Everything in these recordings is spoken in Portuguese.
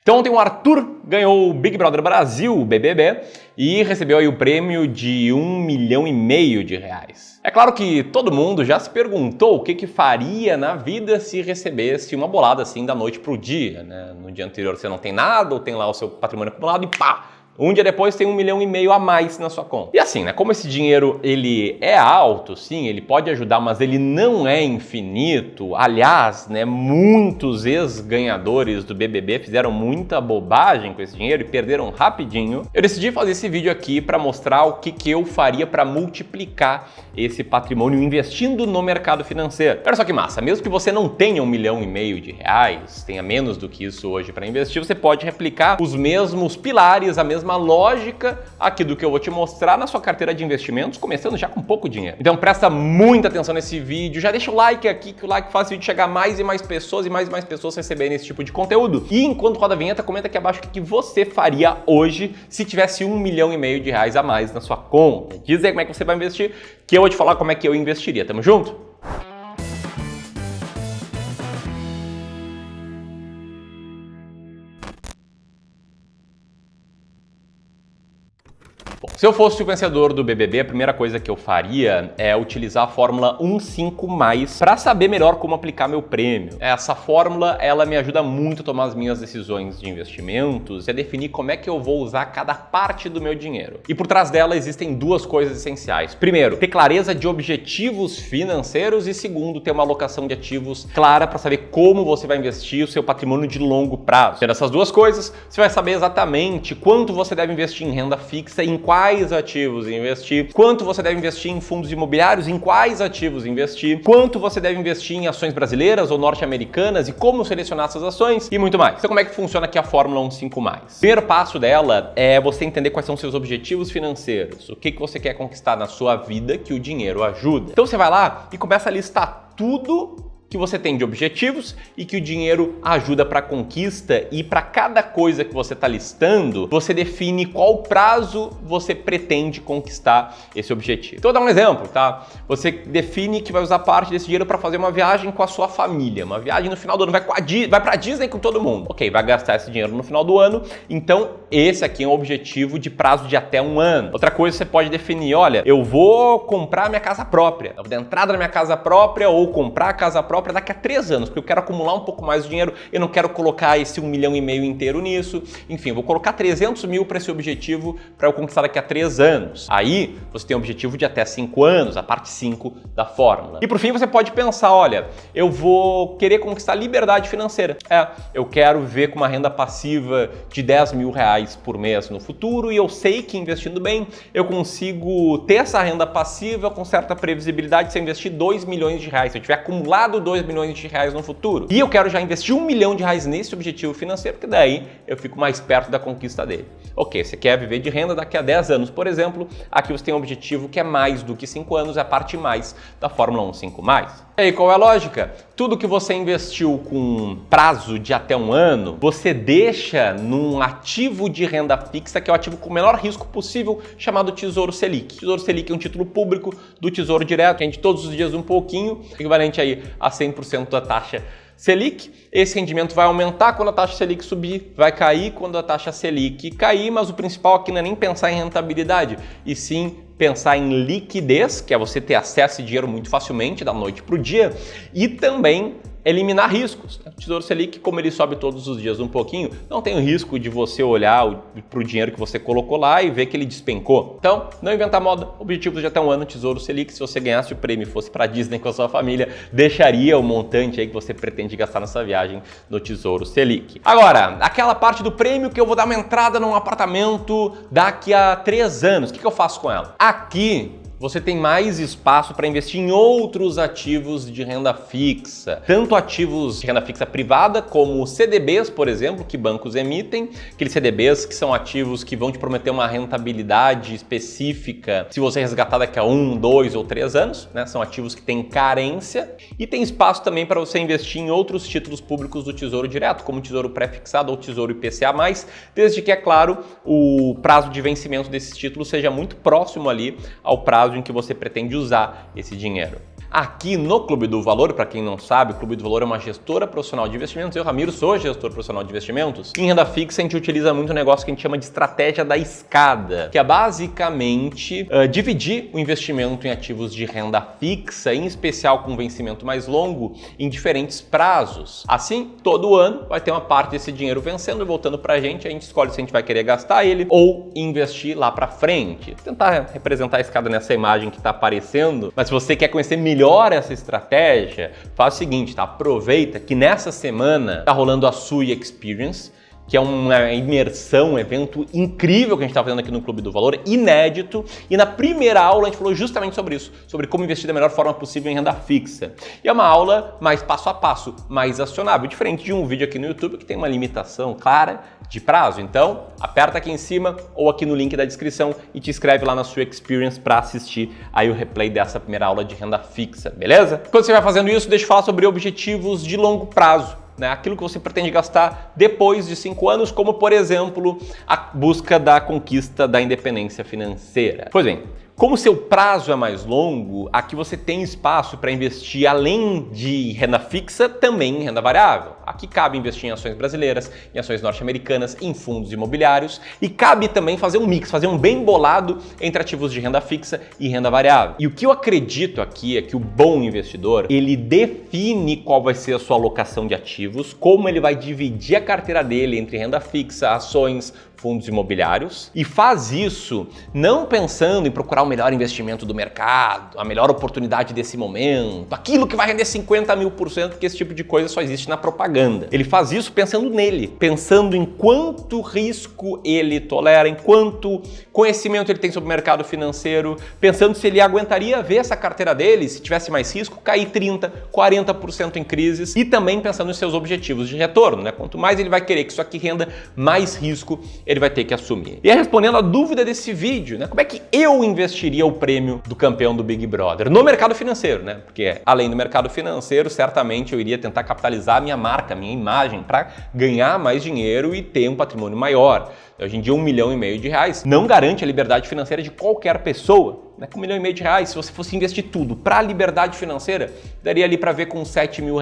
Então ontem o Arthur ganhou o Big Brother Brasil, o BBB, e recebeu aí o prêmio de R$1,5 milhão de reais. É claro que todo mundo já se perguntou o que faria na vida se recebesse uma bolada assim da noite pro dia, né? No dia anterior você não tem nada, ou tem lá o seu patrimônio acumulado e pá! Um dia depois tem R$1,5 milhão a mais na sua conta. E assim, né? Como esse dinheiro ele é alto, sim, ele pode ajudar, mas ele não é infinito. Aliás, né? Muitos ex-ganhadores do BBB fizeram muita bobagem com esse dinheiro e perderam rapidinho. Eu decidi fazer esse vídeo aqui para mostrar o que eu faria para multiplicar esse patrimônio investindo no mercado financeiro. Olha só que massa, mesmo que você não tenha R$1,5 milhão de reais, tenha menos do que isso hoje para investir, você pode replicar os mesmos pilares, a mesma lógica aqui do que eu vou te mostrar na sua carteira de investimentos, começando já com pouco dinheiro. Então presta muita atenção nesse vídeo, já deixa o like aqui, que o like faz o vídeo chegar a mais e mais pessoas e mais pessoas receberem esse tipo de conteúdo. E enquanto roda a vinheta, comenta aqui abaixo o que você faria hoje se tivesse R$1,5 milhão de reais a mais na sua conta. Diz aí como é que você vai investir, que eu vou te falar como é que eu investiria. Tamo junto? Bom, se eu fosse o vencedor do BBB, a primeira coisa que eu faria é utilizar a fórmula 15+, para saber melhor como aplicar meu prêmio. Essa fórmula, ela me ajuda muito a tomar as minhas decisões de investimentos e a definir como é que eu vou usar cada parte do meu dinheiro. E por trás dela existem duas coisas essenciais. Primeiro, ter clareza de objetivos financeiros e segundo, ter uma alocação de ativos clara para saber como você vai investir o seu patrimônio de longo prazo. Tendo essas duas coisas, você vai saber exatamente quanto você deve investir em renda fixa e em quais ativos investir, quanto você deve investir em fundos imobiliários, em quais ativos investir, quanto você deve investir em ações brasileiras ou norte-americanas e como selecionar essas ações e muito mais. Então como é que funciona aqui a fórmula 15+? O primeiro passo dela é você entender quais são seus objetivos financeiros, o que você quer conquistar na sua vida que o dinheiro ajuda. Então você vai lá e começa a listar tudo que você tem de objetivos e que o dinheiro ajuda para a conquista, e para cada coisa que você está listando, você define qual prazo você pretende conquistar esse objetivo. Então, vou dar um exemplo, tá? Você define que vai usar parte desse dinheiro para fazer uma viagem com a sua família, uma viagem no final do ano, vai para Disney com todo mundo. Ok, vai gastar esse dinheiro no final do ano, então esse aqui é um objetivo de prazo de até 1 ano. Outra coisa você pode definir, olha, eu vou comprar minha casa própria, eu vou dar entrada na minha casa própria ou comprar a casa própria daqui a 3 anos, porque eu quero acumular um pouco mais de dinheiro, eu não quero colocar esse R$1,5 milhão inteiro nisso, enfim, eu vou colocar 300 mil para esse objetivo para eu conquistar daqui a 3 anos. Aí você tem um objetivo de até 5 anos, a parte 5 da fórmula. E por fim você pode pensar, olha, eu vou querer conquistar liberdade financeira. Eu quero viver com uma renda passiva de R$10 mil por mês no futuro e eu sei que investindo bem eu consigo ter essa renda passiva com certa previsibilidade se eu investir R$2 milhões, se eu tiver acumulado R$2 milhões no futuro. E eu quero já investir R$1 milhão nesse objetivo financeiro, porque daí eu fico mais perto da conquista dele. Ok, você quer viver de renda daqui a 10 anos, por exemplo, aqui você tem um objetivo que é mais do que 5 anos, é a parte mais da fórmula 15+. E aí, qual é a lógica? Tudo que você investiu com prazo de até 1 ano, você deixa num ativo de renda fixa, que é o ativo com o menor risco possível, chamado Tesouro Selic. Tesouro Selic é um título público do Tesouro Direto, que rende todos os dias um pouquinho, equivalente aí a 100% da taxa Selic. Esse rendimento vai aumentar quando a taxa Selic subir, vai cair quando a taxa Selic cair, mas o principal aqui não é nem pensar em rentabilidade, e sim pensar em liquidez, que é você ter acesso a esse dinheiro muito facilmente da noite para o dia, e também eliminar riscos. O Tesouro Selic, como ele sobe todos os dias um pouquinho, não tem o risco de você olhar para o dinheiro que você colocou lá e ver que ele despencou. Então, não inventar moda, objetivos de até 1 ano, Tesouro Selic. Se você ganhasse o prêmio e fosse para Disney com a sua família, deixaria o montante aí que você pretende gastar nessa viagem no Tesouro Selic. Agora, aquela parte do prêmio que eu vou dar uma entrada num apartamento daqui a 3 anos, o que eu faço com ela? Aqui você tem mais espaço para investir em outros ativos de renda fixa, tanto ativos de renda fixa privada como CDBs, por exemplo, que bancos emitem, aqueles CDBs que são ativos que vão te prometer uma rentabilidade específica se você resgatar daqui a 1, 2 ou 3 anos, né? São ativos que têm carência, e tem espaço também para você investir em outros títulos públicos do Tesouro Direto, como Tesouro Pré-fixado ou Tesouro IPCA+, desde que, é claro, o prazo de vencimento desses títulos seja muito próximo ali ao prazo em que você pretende usar esse dinheiro. aqui no Clube do Valor. Para quem não sabe, o Clube do Valor é uma gestora profissional de investimentos. Eu, Ramiro, sou gestor profissional de investimentos. Em renda fixa, a gente utiliza muito um negócio que a gente chama de estratégia da escada, que é basicamente dividir o investimento em ativos de renda fixa, em especial com vencimento mais longo, em diferentes prazos. Assim, todo ano vai ter uma parte desse dinheiro vencendo e voltando para a gente escolhe se a gente vai querer gastar ele ou investir lá para frente. Vou tentar representar a escada nessa imagem que está aparecendo, mas se você quer conhecer melhor essa estratégia, faz o seguinte, tá? Aproveita que nessa semana tá rolando a SUI Experience, que é uma imersão, um evento incrível que a gente está fazendo aqui no Clube do Valor, inédito, e na primeira aula a gente falou justamente sobre isso, sobre como investir da melhor forma possível em renda fixa. E é uma aula mais passo a passo, mais acionável, diferente de um vídeo aqui no YouTube que tem uma limitação clara de prazo. Então, aperta aqui em cima ou aqui no link da descrição e te inscreve lá na sua Experience para assistir aí o replay dessa primeira aula de renda fixa, beleza? Quando você vai fazendo isso, deixa eu falar sobre objetivos de longo prazo. Aquilo que você pretende gastar depois de 5 anos, como por exemplo a busca da conquista da independência financeira. Pois bem, como seu prazo é mais longo, aqui você tem espaço para investir além de renda fixa, também em renda variável. Aqui cabe investir em ações brasileiras, em ações norte-americanas, em fundos imobiliários e cabe também fazer um mix, fazer um bem bolado entre ativos de renda fixa e renda variável. E o que eu acredito aqui é que o bom investidor, ele define qual vai ser a sua alocação de ativos, como ele vai dividir a carteira dele entre renda fixa, ações, fundos imobiliários, e faz isso não pensando em procurar o melhor investimento do mercado, a melhor oportunidade desse momento, aquilo que vai render 50.000%, porque esse tipo de coisa só existe na propaganda. Ele faz isso pensando nele, pensando em quanto risco ele tolera, em quanto conhecimento ele tem sobre o mercado financeiro, pensando se ele aguentaria ver essa carteira dele, se tivesse mais risco, cair 30%, 40% em crises, e também pensando em seus objetivos de retorno, Quanto mais ele vai querer que isso aqui renda, mais risco ele vai ter que assumir. E aí, respondendo a dúvida desse vídeo, como é que eu investiria o prêmio do campeão do Big Brother? No mercado financeiro, Porque além do mercado financeiro, certamente eu iria tentar capitalizar a minha marca, a minha imagem, para ganhar mais dinheiro e ter um patrimônio maior. Hoje em dia, R$1,5 milhão não garante a liberdade financeira de qualquer pessoa. Com R$1,5 milhão, se você fosse investir tudo para a liberdade financeira, daria ali para ver com R$7 mil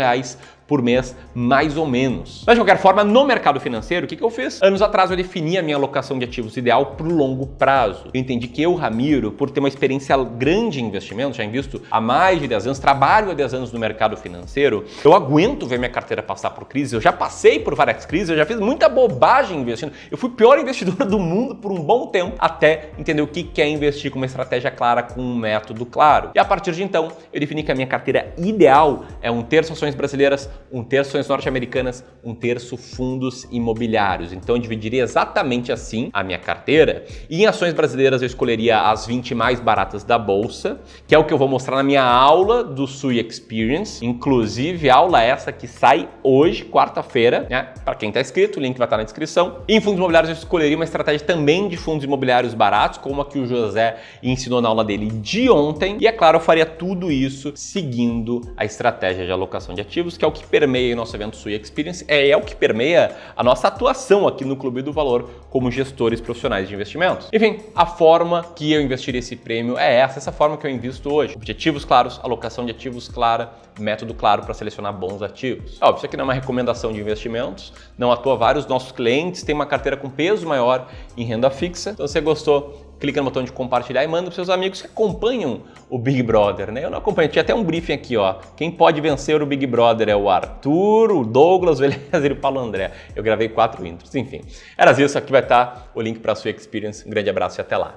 por mês, mais ou menos. Mas de qualquer forma, no mercado financeiro, o que eu fiz? Anos atrás eu defini a minha alocação de ativos ideal para o longo prazo. Eu entendi que eu, Ramiro, por ter uma experiência grande em investimentos, já invisto há mais de 10 anos, trabalho há 10 anos no mercado financeiro, eu aguento ver minha carteira passar por crise, eu já passei por várias crises, eu já fiz muita bobagem investindo. Eu fui o pior investidor do mundo por um bom tempo, até entender o que é investir com uma estratégia clara, com um método claro. E a partir de então, eu defini que a minha carteira ideal é 1/3 ações brasileiras, 1/3 ações norte-americanas, 1/3 fundos imobiliários. Então eu dividiria exatamente assim a minha carteira. E em ações brasileiras eu escolheria as 20 mais baratas da bolsa, que é o que eu vou mostrar na minha aula do SUI Experience. Inclusive, aula essa que sai hoje, quarta-feira, Para quem está inscrito, o link vai estar na descrição. E em fundos imobiliários eu escolheria uma estratégia também de fundos imobiliários baratos, como a que o José ensinou na aula dele de ontem. E é claro, eu faria tudo isso seguindo a estratégia de alocação de ativos, que é o que permeia o nosso evento SUI Experience, é o que permeia a nossa atuação aqui no Clube do Valor como gestores profissionais de investimentos. Enfim, a forma que eu investiria esse prêmio é essa forma que eu invisto hoje. Objetivos claros, alocação de ativos clara, método claro para selecionar bons ativos. Óbvio, isso aqui não é uma recomendação de investimentos, não à toa vários nossos clientes têm uma carteira com peso maior em renda fixa. Então, se você gostou, clica no botão de compartilhar e manda para seus amigos que acompanham o Big Brother, Eu não acompanho, tinha até um briefing aqui, Quem pode vencer o Big Brother é o Arthur, o Douglas, o Eliezer e o Paulo André. Eu gravei 4 intros, enfim. Era isso, aqui vai estar o link para a sua Experience. Um grande abraço e até lá.